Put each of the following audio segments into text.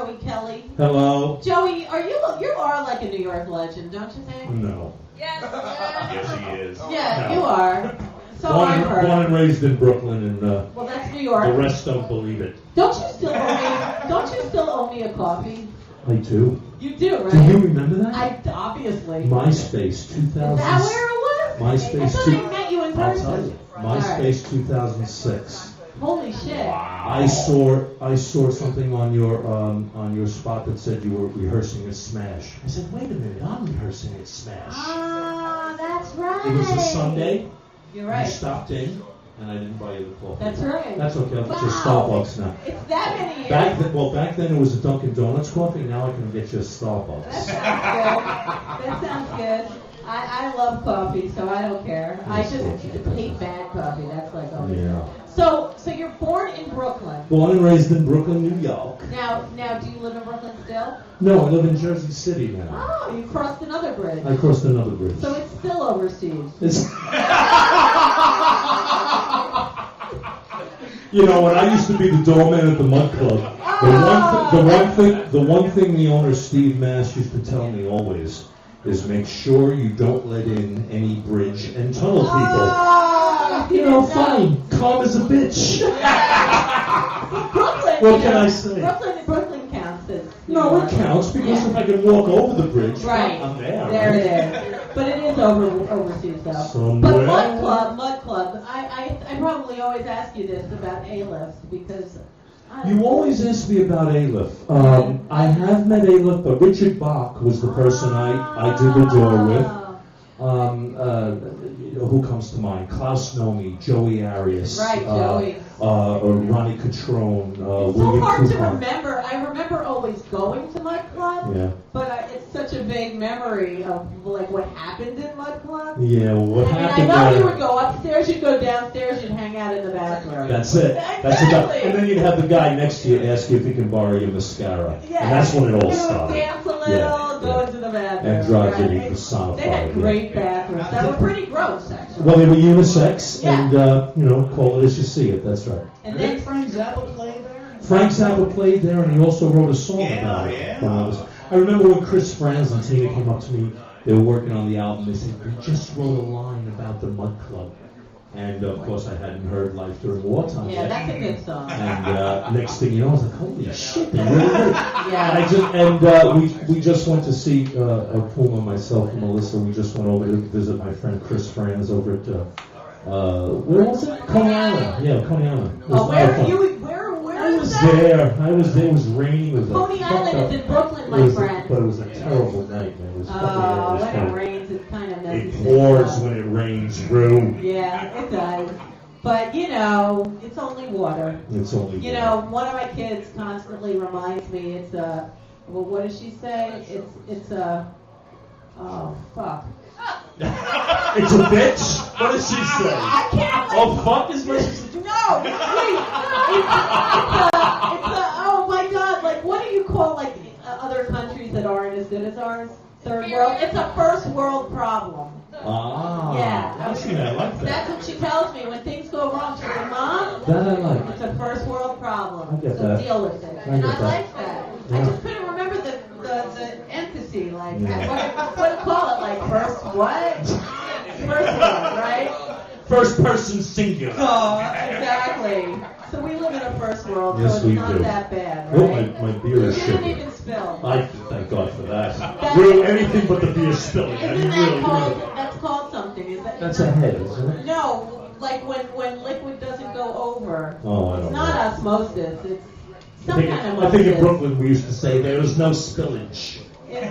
Joey KeLLeY. Hello. Joey, you are like a New York legend, don't you think? No. Yes. Yes, he is. Yeah, No. you are. So Born I've heard. and raised in Brooklyn, and Well, that's New York. the rest don't believe it. Don't you still owe me a coffee? I do. You do, right? Do you remember that? Obviously. MySpace 2000. Is that where it was? MySpace I thought I met you in I'll person. tell you. MySpace 2006. Holy shit. I saw something on your spot that said you were rehearsing at Smash. I said, wait a minute, I'm rehearsing at Smash. Ah, that's right. It was a Sunday. You're right. You stopped in, and I didn't buy you the coffee. That's right. That's okay. I'll get you a Wow. Starbucks now. It's that many years. Back then it was a Dunkin' Donuts coffee. Now I can get you a Starbucks. That sounds good. That sounds good. I love coffee, so I don't care. I just hate bad coffee. That's like always. Yeah. So you're born in Brooklyn. Born and raised in Brooklyn, New York. Now, do you live in Brooklyn still? No, I live in Jersey City now. Oh, you crossed another bridge. I crossed another bridge. So it's still overseas. You know, when I used to be the doorman at the Mud Club, the one thing the owner Steve Mass used to tell me always is make sure you don't let in any bridge and tunnel people. You know, fine, calm as a bitch. Brooklyn. What can I say? Brooklyn counts as. No, it counts because if I can walk over the bridge, right. I'm there. There it is. But it is overseas though. Somewhere. But Mud Club. I probably always ask you this about A-lifts because. You always ask me about A-Lift. I have met A-Lift, but Richard Bach was the person I did the door with. Who comes to mind? Klaus Nomi, JoeY Arias, right, JoeY. Ronnie Catrone, It's William so hard to Coupon. remember. I remember always going to Mud Club, Yeah. but it's such a vague memory of like what happened in Mud Club. Yeah, what happened I know there? you would go upstairs, you'd go downstairs, you'd hang out in the bathroom. That's it. That's about, and then you'd have the guy next to you ask you if he can borrow your mascara. Yeah. And that's when it all You started. dance a little, Yeah, go yeah. into the bathroom. And drive right? getting personified. They had great bathrooms that were pretty gross, actually. Well, they were unisex, Yeah. and call it as you see it. That's right. And then Frank Zappa play there? Frank Zappa played there, and he also wrote a song about it. Yeah. I remember when Chris Franz and Tina came up to me. They were working on the album. They said, "We just wrote a line about the Mud Club," and of course, I hadn't heard "Life During Wartime" yeah, yet. that's a good song. And next thing you know, I was like, "Holy shit, they really did!" Yeah. We just went to see Puma, myself and Melissa. We just went over to visit my friend Chris Franz over at where was it? Coney Island. Yeah, Coney Island. It was Oh, a lot of fun. where I is was that? there. I was there. It was raining. It was Coney fucked Island up. is in Brooklyn, my It was friend. but it was a terrible night, man. It was fucking. Oh, it was when it fun. rains, it's kind of It necessary. pours when it rains, Rue. Yeah, it does. But, it's only water. It's only. One of my kids constantly reminds me, what does she say? Oh, fuck. It's a bitch. What does she say? I can't. Oh, fuck is what she said. No, wait. Oh my God, like, what do you call, like, other countries that aren't as good as ours? Third world? It's a first world problem. Ah. Yeah. I see that. I like that. That's what she tells me when things go wrong. She goes, Mom, That I like. it's a first world problem. I get so that. deal with it. I And get I that. like that. I Yeah. just couldn't remember the emphasis, like, Yeah. what do you call it? Like, first what? First world, right? First person singular. Oh, exactly. So we live in a first world, Yes, so it's we not do. that bad, Oh, right? my beer is You didn't shivering. even spill. I thank God for that. Rue, anything but the beer spilling. I Isn't mean, really, that's called something? Is that? That's a head, isn't it? No, like when liquid doesn't go over. Oh, I don't It's know. not osmosis. It's some I think, kind of I think in osmosis. Brooklyn we used to say there was no spillage. Do you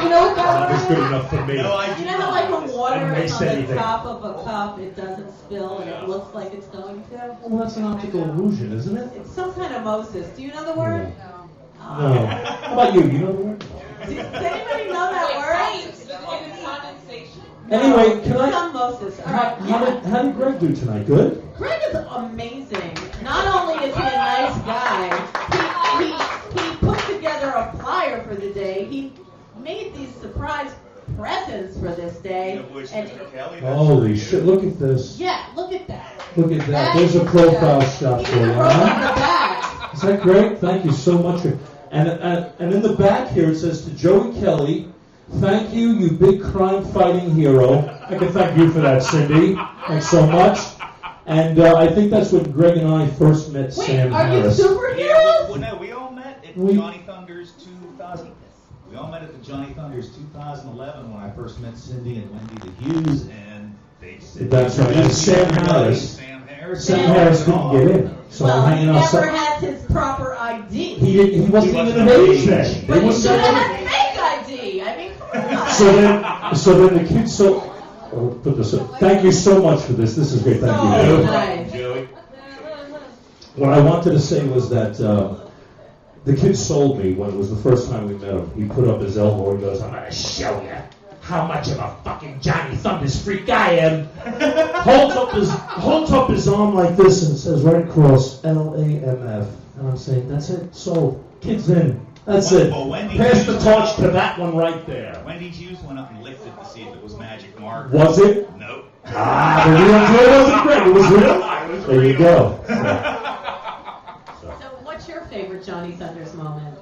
know what That was that good word is? enough for me. You know how like when water Didn't is waste on the anything. top of a cup, it doesn't spill and it looks like it's going to? Well, that's an optical illusion, isn't it? It's some kind of osmosis. Do you know the word? No. How about you? You know the word? Does anybody know that word? Condensation. Anyway, can I? Some osmosis. All How, right. how did Greg do tonight? Good? Greg is amazing. Not only is he a nice guy, he put together a flyer for the day. He made these surprise presents for this day. And Holy shit, look at this. yeah, look at that. Look at that. There's a profile shot for He you. wrote on Huh? the back. Is that great? Thank you so much. And in the back here it says to Joey Kelly, thank you, you big crime-fighting hero. I can thank you for that, Cindy. Thanks so much. And I think that's when Greg and I first met Sam Harris. Are you superheroes? Yeah, well, no, we all met at Johnny Thunders 2000. We all met at the Johnny Thunders 2011 when I first met Cindy and Wendy the Hughes, and they said that's right. And Sam Harris. Sam Harris couldn't get in. So well, I'm hanging he out. never had his proper ID. He wasn't even of age then. But he should have had fake ID. I mean, come on. So then the kids put this up. Thank you so much for this. This is great. Thank you. Nice. Joey. What I wanted to say was that the kid sold me when it was the first time we met him. He put up his elbow and goes, I'm going to show you how much of a fucking Johnny Thunders freak I am. holds up his arm like this and says right across, LAMF. And I'm saying, that's it, sold. Kid's in. That's Wonderful. it. Pass the torch to that one right there. Wendy Hughes went up and licked it to see if it was magic mark. Was it? Nope. The real deal wasn't great. It was real? There you go. So what's your favorite Johnny Thunders moment?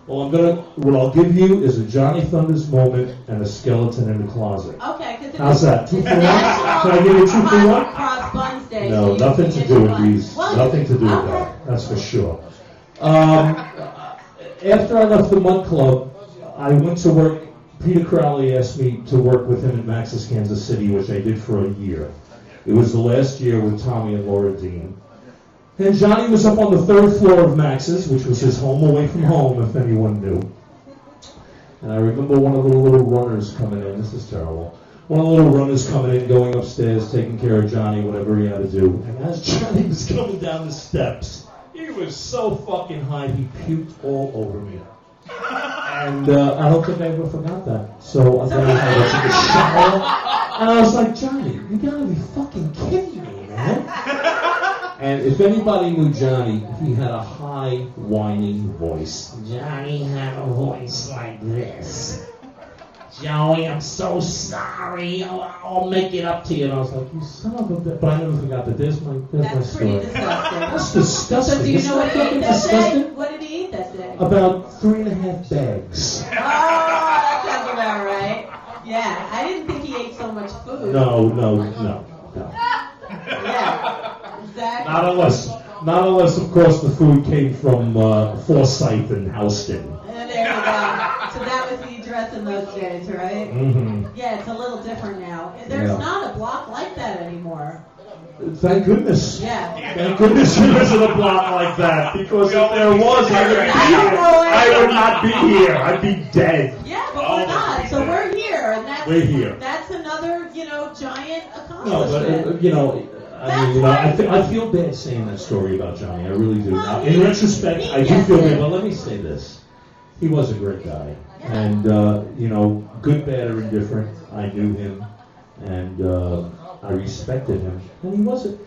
What I'll give you is a Johnny Thunders moment and a skeleton in the closet. Okay, because how's that? 2 for 1? Can I give you 2 for 1? Cross Buns Day. No, so nothing to do with these. Well, Nothing to do with that. That's for sure. After I left the Mud Club, I went to work. Peter Crowley asked me to work with him in Max's Kansas City, which I did for a year. It was the last year with Tommy and Laura Dean. And Johnny was up on the 3rd floor of Max's, which was his home away from home, if anyone knew. And I remember one of the little runners coming in. This is terrible. One of the little runners coming in, going upstairs, taking care of Johnny, whatever he had to do. And as Johnny was coming down the steps, he was so fucking high, he puked all over me. And I don't think I ever forgot that. So I then I had to take a shower. And I was like, Johnny, you gotta be fucking kidding me, man. And if anybody knew Johnny, he had a high, whining voice. Johnny had a voice like this. Joey, I'm so sorry. I'll make it up to you. And I was like, you son of a bitch. But I never forgot that. There's my That's story. pretty disgusting. That's disgusting. So do you Isn't know what that he ate fucking that disgusting? day? What did he eat that day? About 3.5 bags. Oh, that sounds about right. Yeah, I didn't think he ate so much food. No. Yeah, exactly. Not unless, of course, the food came from Forsyth and Houston. And there you go. So that was the address in those days, right? Mm-hmm. Yeah, it's a little different now. There's not a block like that anymore. Thank goodness. Yeah. Thank goodness there isn't a block like that, because if there was, I would not be here. I'd be dead. Yeah, but we're not. So we're here, and We're here. That's another, giant No, accomplishment. but I feel bad saying that story about Johnny. I really do. Well, In retrospect, I do gets feel it. bad. But let me say this: he was a great guy, Yeah. and good, bad, or indifferent. I knew him, and I respected him, and he wasn't.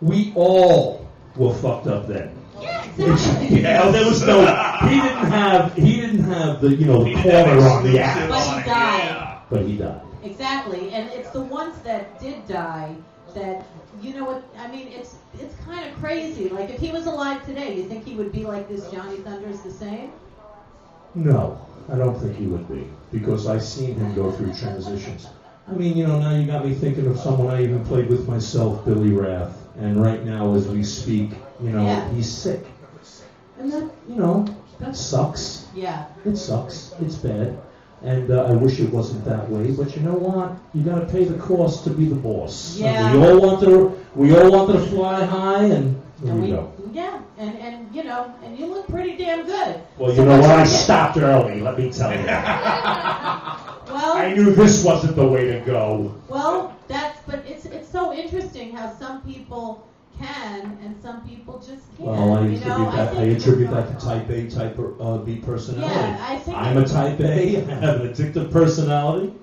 We all were fucked up then. Yeah, exactly. There was no. He didn't have the the corner on the axe. But he died. But he died. Exactly, and it's the ones that did die that, it's kind of crazy. Like, if he was alive today, you think he would be like this Johnny Thunders the same? No, I don't think he would be, because I've seen him go through transitions. Now you got me thinking of someone I even played with myself, Billy Rath, and right now as we speak, he's sick. And that sucks. Yeah. It sucks. It's bad. And I wish it wasn't that way, but you know what? You got to pay the cost to be the boss. Yeah. And we all wanted to fly high, and here we go. Yeah, and you look pretty damn good. Well, I stopped early. Let me tell you. Well, I knew this wasn't the way to go. Well, but it's so interesting how some people can and some people just can't. Well, I attribute that to type A, type B personality. Yeah, I think I'm a type A. I have an addictive personality.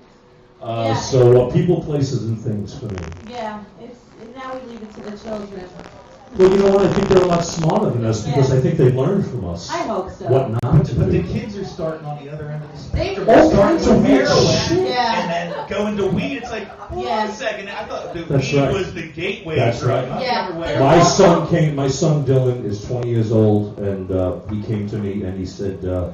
So people, places, and things for me. Yeah, now we leave it to the children. Well, you know what? I think they're a lot smarter than us because I think they learned from us. I hope so. What not to But the do. kids are starting on the other end of the spectrum. All They're starting kinds of with weird heroin shit. Yeah. and then going to weed. It's like, hold on Yeah. a second. I thought the That's weed right. was the gateway. That's drug, right. not the Yeah. other way My around. son Dylan is 20 years old, and he came to me and he said, Dad,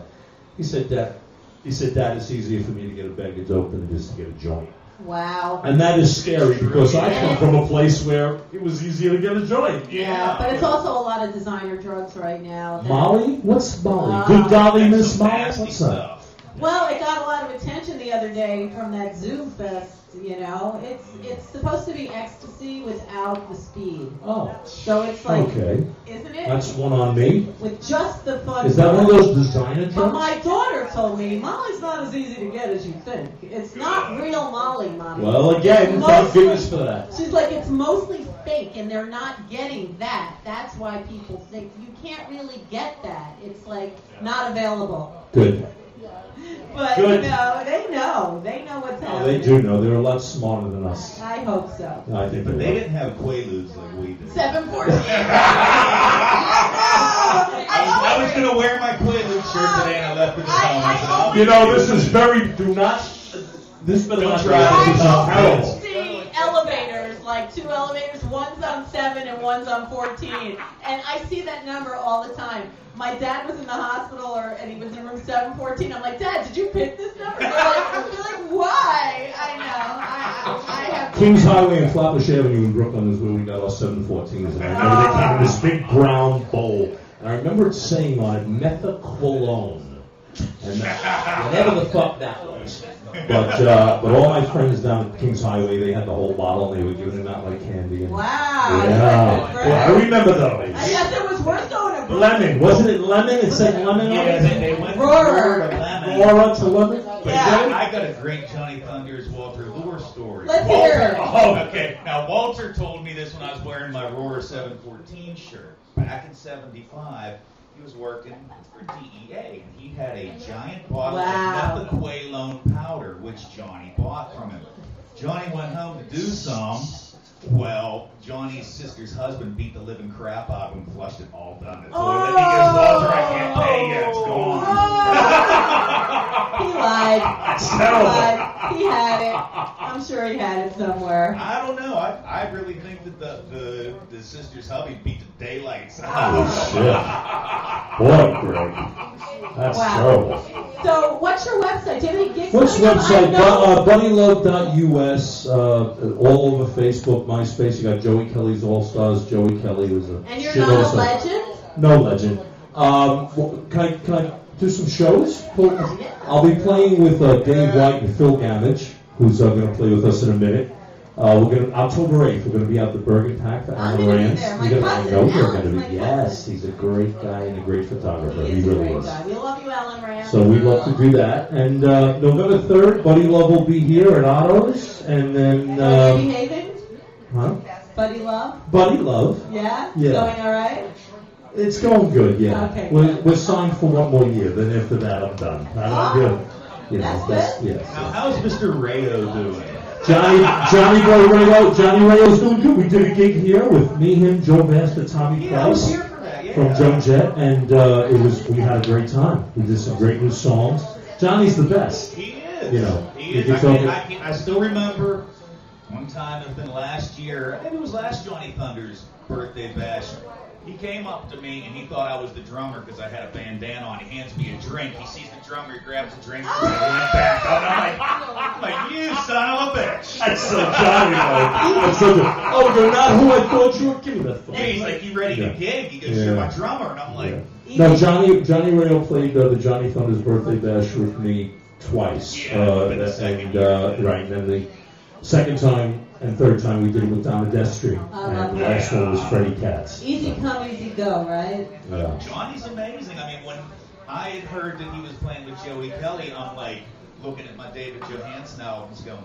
it's easier for me to get a bag of dope than it is to get a joint. Wow. And that is scary because I come from a place where it was easier to get a joint. Yeah, but it's also a lot of designer drugs right now. that- Molly? What's Molly? Ah. Good golly, That's Miss some Molly? nasty What's that? stuff. Well, it got a lot of attention the other day from that Zoom Fest, you know. It's supposed to be ecstasy without the speed. Oh, So it's like, okay. isn't it? That's one on me. With just the fun. Is that one of those designer But drugs? my daughter told me Molly's not as easy to get as you think. It's not real Molly, Mommy. Well, again, It's thank mostly- goodness for that. She's like, it's mostly fake, and they're not getting that. That's why people think you can't really get that. It's like not available. Good. But Good. you know, they know. They know what's Oh, happening. they do know. They're a lot smarter than us. I hope so. I think But they they will. didn't have Quaaludes like we did. 714. I was going to wear my Quaalude shirt today and I left it at home. I said, I'll You know, this is very. Do not. This better not try. This is terrible. see elevators, like 2 elevators, one's on 7 and one's on 14. And I see that number all the time. My dad was in the hospital and he was in room 714. I'm like, Dad, did you pick this number? They're like, why? I know. I have Kings Highway and Flatbush Avenue in Brooklyn is where we got our 714s. And I remember they came in this big brown bowl. And I remember it saying on it, methaqualone. And whatever the fuck that was. But all my friends down at Kings Highway, they had the whole bottle and they were giving it out like candy. And, Wow. Yeah. Well, I remember those. I guess it was worth going to Lemon. Wasn't it lemon? It said lemon on Yeah, it? they went from Roar. Roar to Lemon. Laura to lemon? But Yeah. I got a great Johnny Thunders Walter Lure story. Let's hear it. Oh, okay. Now, Walter told me this when I was wearing my Roar 714 shirt. Back in 75, he was working for DEA, and he had a giant bottle Wow. of methaqualone powder, which Johnny bought from him. Johnny went home to do some. Well, Johnny's sister's husband beat the living crap out of him, flushed it all down the toilet. He goes, Walter, I can't pay you. It's gone. He lied. That's He terrible. lied. He had it. I'm sure he had it somewhere. I don't know. I really think that the sister's hubby beat the daylights Oh, out. shit. Boy, Greg. That's terrible. So, what's your website? Do you have any gigs What's coming up? website? I know- BuddyLove.us, all over Facebook, MySpace. You got Joey Kelly's All Stars. Joey Kelly was a And you're shitload not of a stuff. legend? No legend. Can I do some shows? I'll be playing with Dave White and Phil Gamage, who's going to play with us in a minute. We're going to October 8th. We're going to be out at the Bergen Pack for I'm Alan gonna be Rance. there. My I cousin, know you're Alan's going to my be. cousin. Yes, he's a great guy and a great photographer. He He is a really great was. guy. We love you, Alan Rand. So we'd love to do that. And November 3rd, Buddy Love will be here at Otto's. And then, Are you behaving? huh? Buddy Love? Buddy Love. Yeah? Yeah. Going all right? It's going good, yeah. Okay, We're, good. we're signed for one more year. Then after that, I'm done. I'm good. You know, That's good. yes. Now, how's Mr. Rayo doing? Johnny Boy Rayo. Johnny Rayo's doing good. We did a gig here with me, him, Joe Basta, Tommy Yeah, I was Price here for that. Yeah. from Joan Jett, and we had a great time. We did some great new songs. Johnny's the best. He is. You know, He you is. can tell me- I still remember one time within last year, maybe it was last Johnny Thunder's birthday bash. He came up to me and he thought I was the drummer because I had a bandana on. He hands me a drink. He sees the drummer, he grabs a drink, and I went back. I'm like, you son of a bitch. That's so Johnny, though. That's so good. Oh, you're not who I thought you were. Give me that phone. Yeah, he's like, you ready to Yeah. gig? He goes, Yeah. you're my drummer. And I'm like, Yeah. No, Johnny Rayo played the Johnny Thunder's birthday bash with me twice. Yeah, but the second and, year. right, and then the second time and third time we did it with Donna Destry. And the last one was Freddie Katz. Easy come, easy go, right? Yeah. Johnny's amazing. I mean, when I had heard that he was playing with Joey Kelly, I'm like looking at my David Johansen albums going,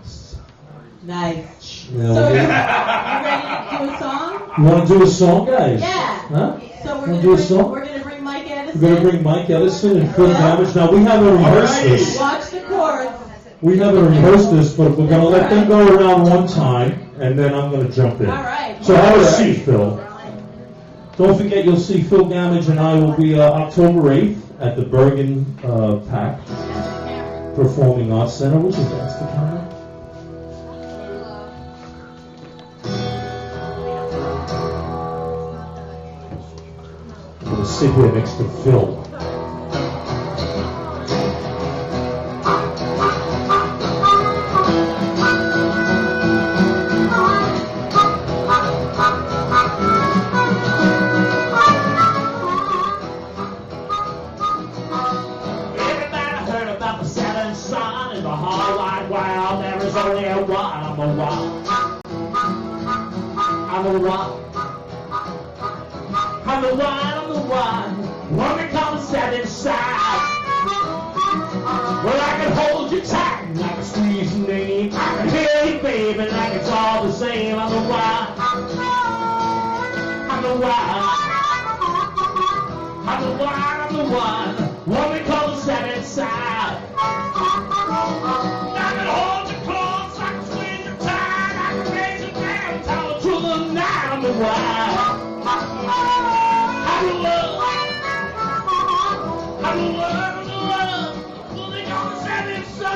Nice. Yeah, So, well, you ready to do a song? you want to do a song, guys? Yeah. Huh? So Wanna do a song? we're gonna bring Mike Edison. We're going to bring Mike Ellison and Phil Yeah. Damage. Now, we haven't rehearsed right. this. Watch the chords. We haven't rehearsed this, but we're going to let them go around one time, and then I'm going to jump in. All right. So have a seat, Phil. Don't forget, you'll see Phil Gamage and I will be October 8th at the Bergen PAC Performing Arts Center, which is that's the camera. I'm going to sit here next to Phil. I'm the one, woman comes set inside. Well, I can hold you tight, and I can squeeze your name. I can hear you, baby, like it's all the same. I'm the one, I'm the one, I'm the one, I'm the one, woman comes set inside. I can hold you close, I can squeeze you tight, I can raise you down, tell the truth of the night. I'm the one. I'm the one, well, they gonna set it so.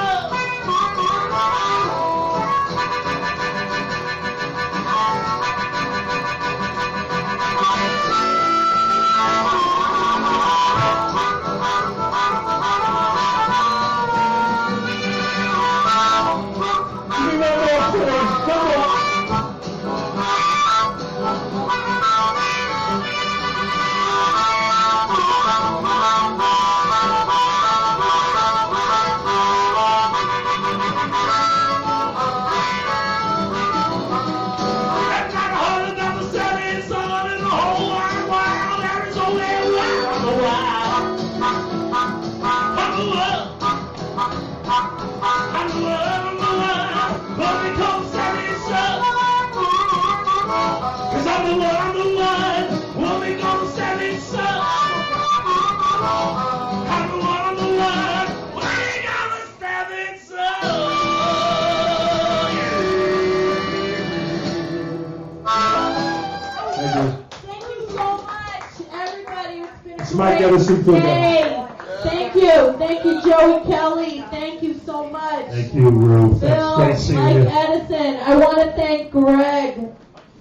Mike Edison, thank you, Joey KeLLeY, thank you so much. Thank you, Rue. Bill, Thanks, Mike Edison. I want to thank Greg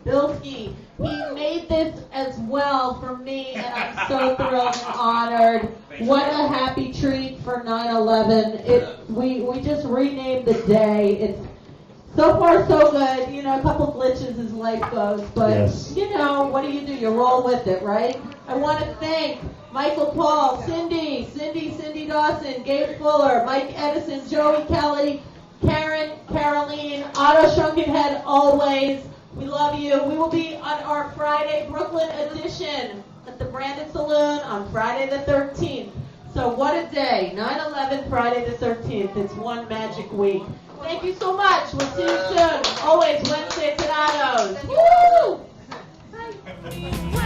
Bilski. He made this as well for me, and I'm so thrilled and honored. What a happy treat for 9/11. We just renamed the day. It's so far so good. You know, a couple glitches as life goes, but yes. You know, what do? You roll with it, right? I want to thank Michael Paul, Cindy Dawson, Gabe Fuller, Mike Edison, Joey KeLLeY, Karen, Caroline, Otto Shrunkenhead, always. We love you. We will be on our Friday Brooklyn edition at the Brandon Saloon on Friday the 13th. So what a day. 9/11, Friday the 13th. It's one magic week. Thank you so much. We'll see you soon. Always Wednesdays at Otto's. Woo! Bye.